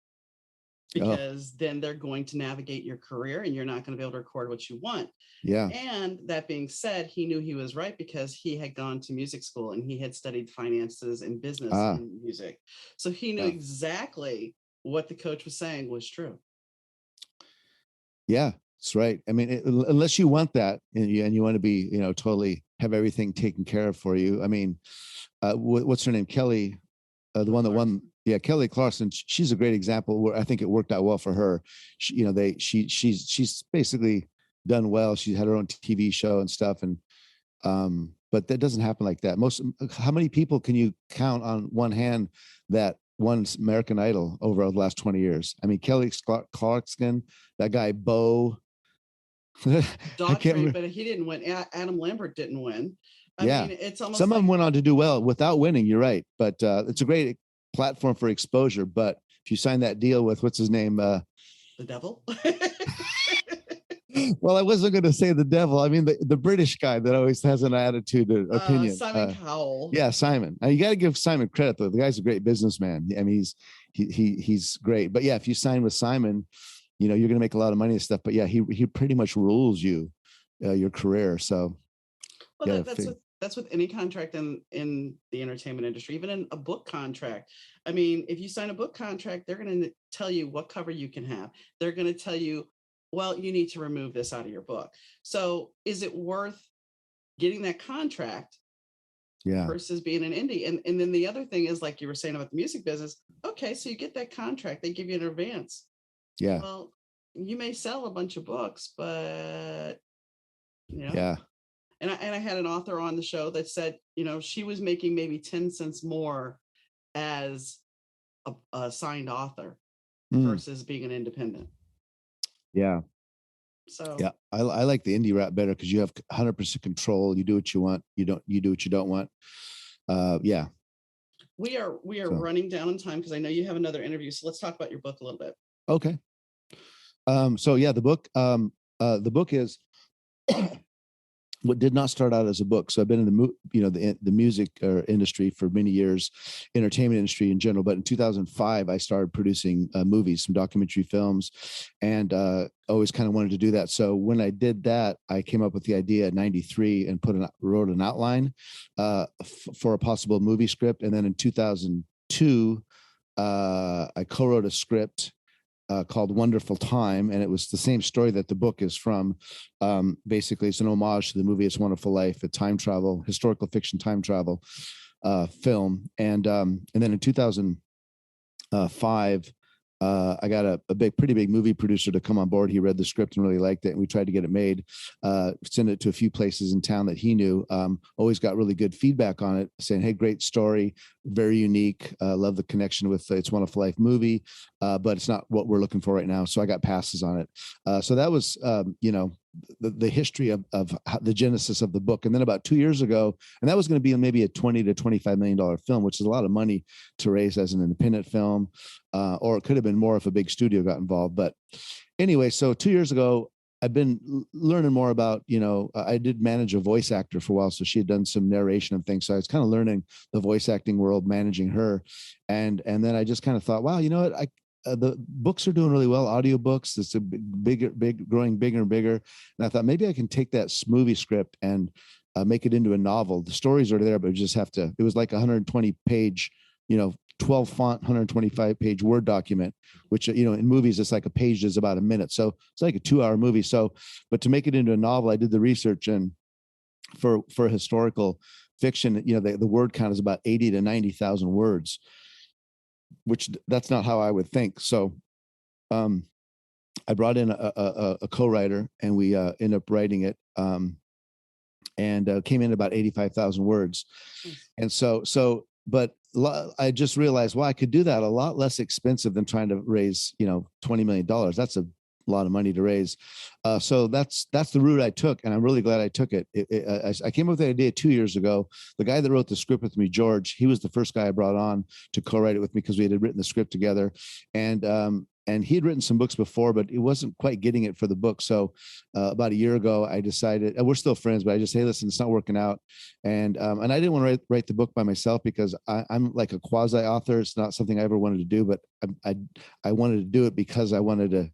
because then they're going to navigate your career and you're not going to be able to record what you want. Yeah. And that being said, he knew he was right, because he had gone to music school and he had studied finances and business in music. So he knew exactly what the coach was saying was true. Yeah, that's right. I mean, unless you want that and you want to be, totally have everything taken care of for you. I mean, what's her name? Kelly, the one that won. Yeah, Kelly Clarkson. She's a great example where I think it worked out well for her. She's basically done well. She had her own TV show and stuff, and but that doesn't happen like that. How many people can you count on one hand that won American Idol over the last 20 years? I mean, Kelly Clarkson, that guy Bo. Daughtry, but he didn't win. Adam Lambert didn't win. I mean, it's almost some of them went on to do well without winning. You're right, but it's a great platform for exposure. But if you sign that deal with what's his name, the devil. Well, I wasn't going to say the devil. I mean the British guy that always has an attitude or opinion. Simon Cowell. Yeah, Simon. You got to give Simon credit though. The guy's a great businessman. I mean, he's great. But yeah, if you sign with Simon, you're going to make a lot of money and stuff. But yeah, he pretty much rules your career. So. Well, that's with any contract in the entertainment industry, even in a book contract. I mean, if you sign a book contract, they're going to tell you what cover you can have. They're going to tell you, well, you need to remove this out of your book. So is it worth getting that contract Yeah. versus being an indie? And then the other thing is, like you were saying about the music business, okay, so you get that contract, they give you an advance. Yeah. Well, you may sell a bunch of books, but Yeah. And I had an author on the show that said, she was making maybe 10 cents more as a signed author versus being an independent. Yeah. So yeah, I like the indie route better because you have 100% control. You do what you want. You do what you don't want. Yeah. we are running down on time because I know you have another interview. So let's talk about your book a little bit. Okay. So yeah, the book is what did not start out as a book. So I've been in the music industry for many years, entertainment industry in general. But in 2005, I started producing movies, some documentary films, and always kind of wanted to do that. So when I did that, I came up with the idea in '93 and wrote an outline for a possible movie script. And then in 2002, I co-wrote a script called Wonderful Time, and it was the same story that the book is from. Basically, it's an homage to the movie It's a Wonderful Life, a time travel, historical fiction time travel film. And then in 2005, I got a pretty big movie producer to come on board. He read the script and really liked it, and we tried to get it made. Send it to a few places in town that he knew. Always got really good feedback on it, saying, "Hey, great story, very unique. Love the connection with It's a Wonderful Life movie, but it's not what we're looking for right now." So I got passes on it. So that was, the history of the genesis of the book. And then about 2 years ago, and that was going to be maybe a $20 to $25 million film, which is a lot of money to raise as an independent film, or it could have been more if a big studio got involved. But anyway, so 2 years ago, I've been learning more about, I did manage a voice actor for a while. So she had done some narration and things. So I was kind of learning the voice acting world, managing her. And then I just kind of thought, wow, you know what? The books are doing really well. Audiobooks, it's growing bigger and bigger. And I thought maybe I can take that movie script and make it into a novel. The stories are there, but it was like 120 page, 12 font, 125 page Word document, which, in movies, it's like a page is about a minute. So it's like a 2-hour movie. So, but to make it into a novel, I did the research, and for historical fiction, the word count is about 80 to 90,000 words, which that's not how I would think. So I brought in a co-writer, and we ended up writing it, and came in about 85,000 words. And but I just realized, well, I could do that a lot less expensive than trying to raise, $20 million. That's a lot of money to raise. So that's the route I took, and I'm really glad I took it. I came up with the idea 2 years ago. The guy that wrote the script with me, George, he was the first guy I brought on to co-write it with me because we had written the script together. And he had written some books before, but it wasn't quite getting it for the book. So about a year ago, I decided, and we're still friends, but I just, hey, listen, it's not working out. And I didn't want to write the book by myself because I'm like a quasi author. It's not something I ever wanted to do, but I wanted to do it because I wanted to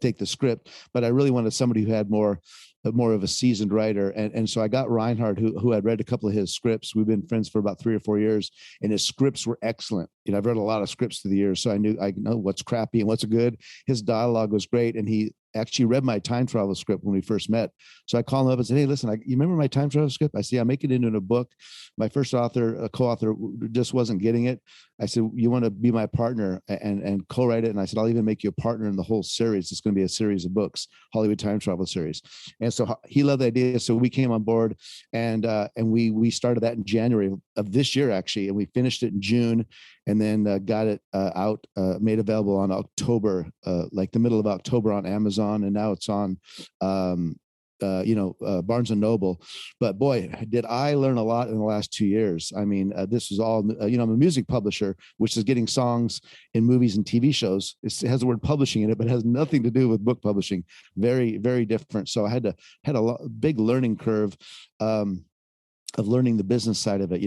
take the script, but I really wanted somebody who had more of a seasoned writer. And so I got Reinhard, who had read a couple of his scripts. We've been friends for about 3 or 4 years, and his scripts were excellent. I've read a lot of scripts through the years, so I know what's crappy and what's good. His dialogue was great, and he actually read my time travel script when we first met. So I called him up and said, "Hey, listen, you remember my time travel script?" I said, "Yeah, make it into a book." My first co-author just wasn't getting it. I said, "You want to be my partner and co-write it?" And I said, "I'll even make you a partner in the whole series. It's going to be a series of books, Hollywood time travel series." And so he loved the idea. So we came on board, and we started that in January of this year, actually, and we finished it in June, and then got it out, made available on October, like the middle of October on Amazon. And now it's on, Barnes and Noble. But boy, did I learn a lot in the last 2 years. I mean, this was all, I'm a music publisher, which is getting songs in movies and TV shows. It has the word publishing in it, but it has nothing to do with book publishing. Very, very different. So I had a big learning curve of learning the business side of it.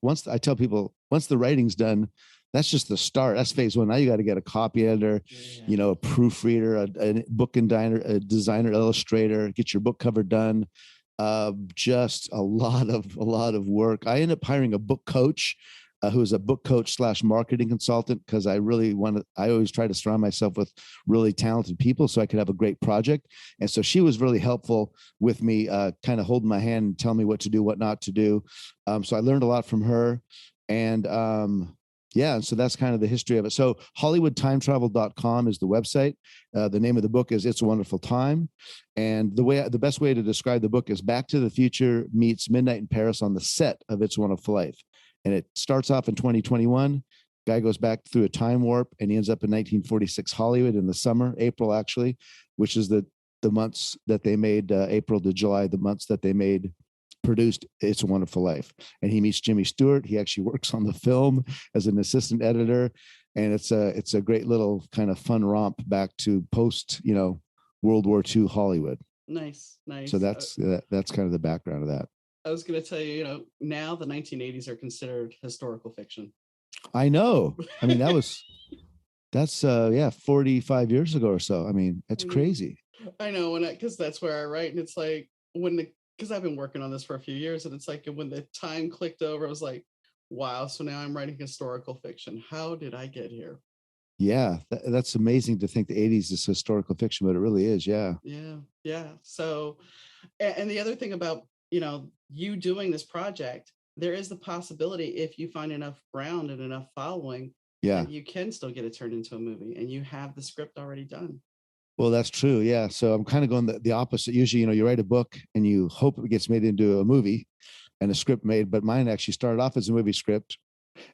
Once I tell people, once the writing's done, that's just the start. That's phase one. Now you got to get a copy editor, a proofreader, a book and designer, illustrator, get your book cover done, Just a lot of work. I ended up hiring a book coach, who is a book coach slash marketing consultant, because I really I always try to surround myself with really talented people so I could have a great project. And so she was really helpful with me, kind of holding my hand and telling me what to do, what not to do. So I learned a lot from her. And yeah, so that's kind of the history of it. So hollywoodtimetravel.com is the website. The name of the book is It's a Wonderful Time. And the best way to describe the book is Back to the Future meets Midnight in Paris on the set of It's a Wonderful Life. And it starts off in 2021. Guy goes back through a time warp and he ends up in 1946 Hollywood in the summer, April actually, which is the months that they made, April to July, the months that they produced It's a Wonderful Life. And he meets Jimmy Stewart. He actually works on the film as an assistant editor. And it's a great little kind of fun romp back to post, World War II Hollywood. Nice. So that's kind of the background of that. I was going to tell you, now the 1980s are considered historical fiction. I know. I mean, that's 45 years ago or so. I mean, it's crazy. I know, because that's where I write, and it's like because I've been working on this for a few years, and it's like when the time clicked over, I was like, wow, so now I'm writing historical fiction. How did I get here? Yeah, that's amazing to think the 80s is historical fiction, but it really is. Yeah. Yeah. So, and the other thing about, you doing this project, there is the possibility, if you find enough ground and enough following, that you can still get it turned into a movie, and you have the script already done. Well, that's true. Yeah. So I'm kind of going the opposite. Usually, you write a book and you hope it gets made into a movie and a script made, but mine actually started off as a movie script.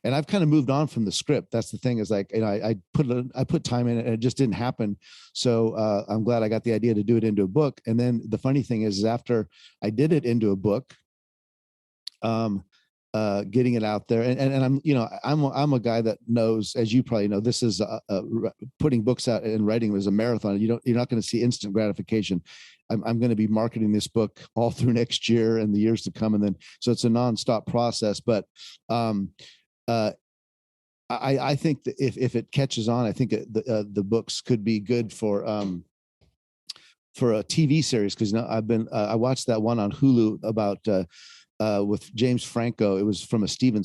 And I've kind of moved on from the script. That's the thing, is like, I put time in it and it just didn't happen. So I'm glad I got the idea to do it into a book. And then the funny thing is after I did it into a book, getting it out there, and I'm a guy that knows, as you probably know, this is putting books out and writing is a marathon. You're not going to see instant gratification. I'm going to be marketing this book all through next year and the years to come, and then so it's a nonstop process. But I think that if it catches on, I think the books could be good for a TV series, because I watched that one on Hulu about with James Franco. It was from a Stephen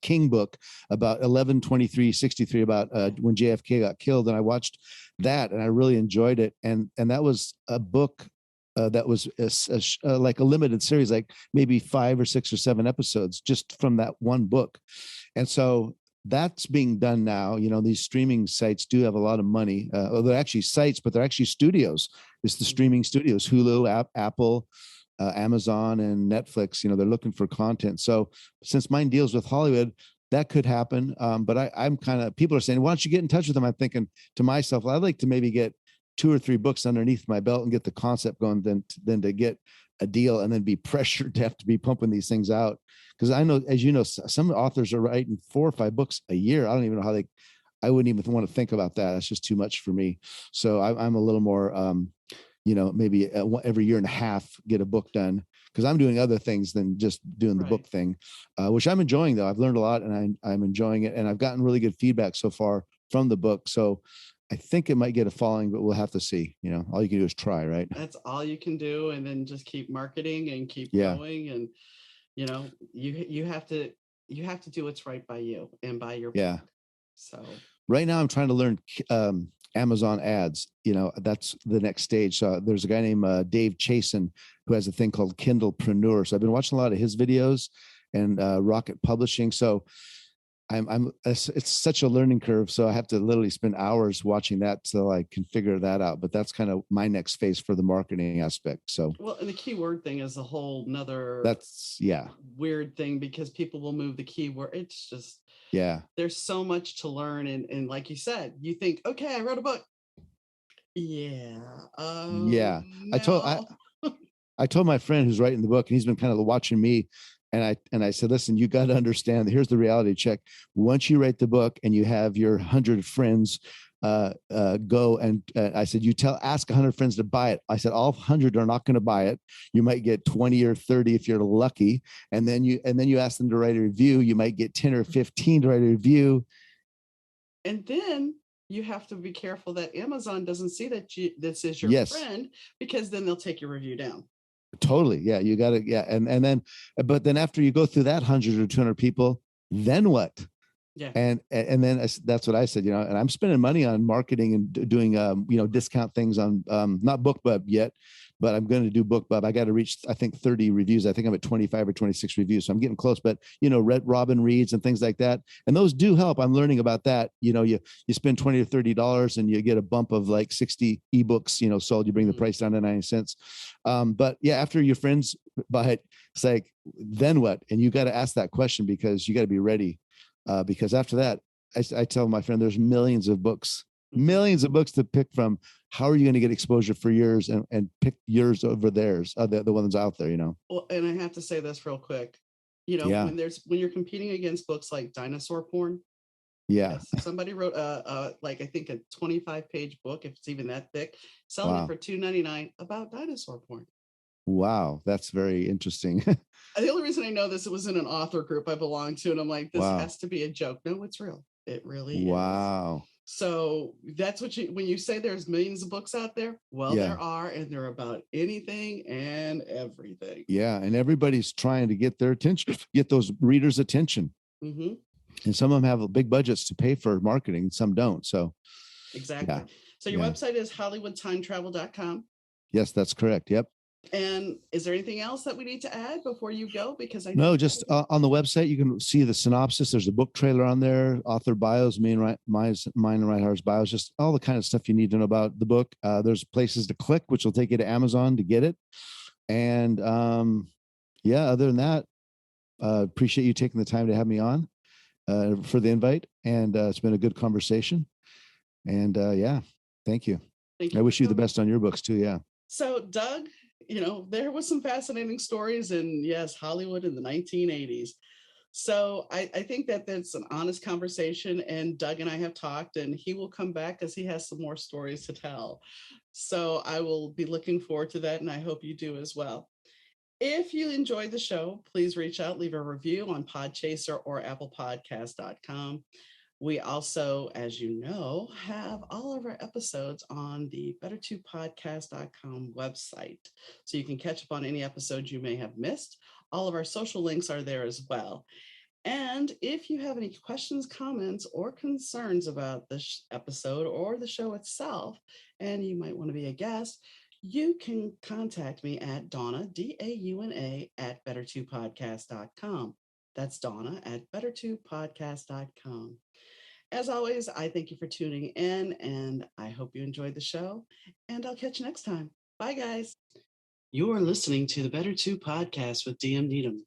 King book about 11/23/63 about when JFK got killed, and I watched that and I really enjoyed it. And that was a book that was like a limited series, like maybe 5 or 6 or 7 episodes just from that one book. And so that's being done now. These streaming sites do have a lot of money. They're actually sites, but they're actually studios. It's the streaming studios, Hulu, Apple, Amazon, and Netflix. They're looking for content. So since mine deals with Hollywood, that could happen. But I'm kind of, people are saying, why don't you get in touch with them? I'm thinking to myself, well, I'd like to maybe get 2 or 3 books underneath my belt and get the concept going, than to get a deal and then be pressured to have to be pumping these things out. Because I know, as you know, some authors are writing 4 or 5 books a year. I don't even know how I wouldn't even want to think about that. That's just too much for me. So I'm a little more, maybe every year and a half get a book done, because I'm doing other things than just doing the book thing, which I'm enjoying though. I've learned a lot and I'm enjoying it, and I've gotten really good feedback so far from the book. So I think it might get a following, but we'll have to see. All you can do is try, right? That's all you can do, and then just keep marketing and keep going. And you have to do what's right by you and by your book. So right now I'm trying to learn Amazon ads. That's the next stage. So there's a guy named Dave Chasen who has a thing called Kindlepreneur. So I've been watching a lot of his videos and Rocket Publishing. So it's such a learning curve. So I have to literally spend hours watching that so I can figure that out. But that's kind of my next phase for the marketing aspect. So, well, and the keyword thing is a whole nother, weird thing, because people will move the keyword. It's just, there's so much to learn. And like you said, you think, okay, I wrote a book. No. I told my friend who's writing the book, and he's been kind of watching me. And I said, listen, you got to understand, here's the reality check. Once you write the book and you have your 100 friends go and I said, ask 100 friends to buy it. I said, all 100 are not going to buy it. You might get 20 or 30 if you're lucky. And then you ask them to write a review. You might get 10 or 15 to write a review. And then you have to be careful that Amazon doesn't see that this is your Yes. friend, because then they'll take your review down. Totally. Yeah. You got to, yeah. And then, but then after you go through that 100 or 200 people, then what? Yeah. And then that's what I said, and I'm spending money on marketing and doing, discount things on, not BookBub yet, but I'm going to do BookBub. I got to reach, I think 30 reviews. I think I'm at 25 or 26 reviews. So I'm getting close, but Robin reads and things like that. And those do help. I'm learning about that. You spend $20 or $30 and you get a bump of like 60 ebooks, sold. You bring the price down to 90 cents. But yeah, after your friends buy it, it's like, then what? And you got to ask that question, because you got to be ready. Because after that, I tell my friend, there's millions of books to pick from. How are you going to get exposure for yours and pick yours over theirs, the ones out there, Well, and I have to say this real quick. Yeah. When you're competing against books like dinosaur porn. Yeah. Yes, somebody wrote like I think a 25-page book, if it's even that thick, selling it for $2.99 about dinosaur porn. Wow, that's very interesting. The only reason I know this, it was in an author group I belong to, and I'm like, this has to be a joke. No, it's real. It really is. Wow. So that's what when you say there's millions of books out there, well, there are, and they're about anything and everything. Yeah, and everybody's trying to get their attention, get those readers' attention. Mm-hmm. And some of them have big budgets to pay for marketing, some don't. So exactly. Yeah. So your website is hollywoodtimetravel.com. Yes, that's correct. Yep. And is there anything else that we need to add before you go? Because I know just on the website, you can see the synopsis. There's a book trailer on there, author bios, mine and Reinhardt's bios, just all the kind of stuff you need to know about the book. There's places to click, which will take you to Amazon to get it. And other than that, appreciate you taking the time to have me on for the invite. And it's been a good conversation. And thank you. I wish you the best on your books too. Yeah. So Doug, there was some fascinating stories in, Hollywood in the 1980s. So I think that that's an honest conversation, and Doug and I have talked, and he will come back because he has some more stories to tell. So I will be looking forward to that, and I hope you do as well. If you enjoyed the show, please reach out, leave a review on Podchaser or applepodcast.com. We also, as you know, have all of our episodes on the better2podcast.com website. So you can catch up on any episodes you may have missed. All of our social links are there as well. And if you have any questions, comments, or concerns about this episode or the show itself, and you might want to be a guest, you can contact me at Donna, DAUNA, at better2podcast.com. That's Donna at better2podcast.com. As always, I thank you for tuning in, and I hope you enjoyed the show, and I'll catch you next time. Bye, guys. You are listening to the Better 2 Podcast with DM Needham.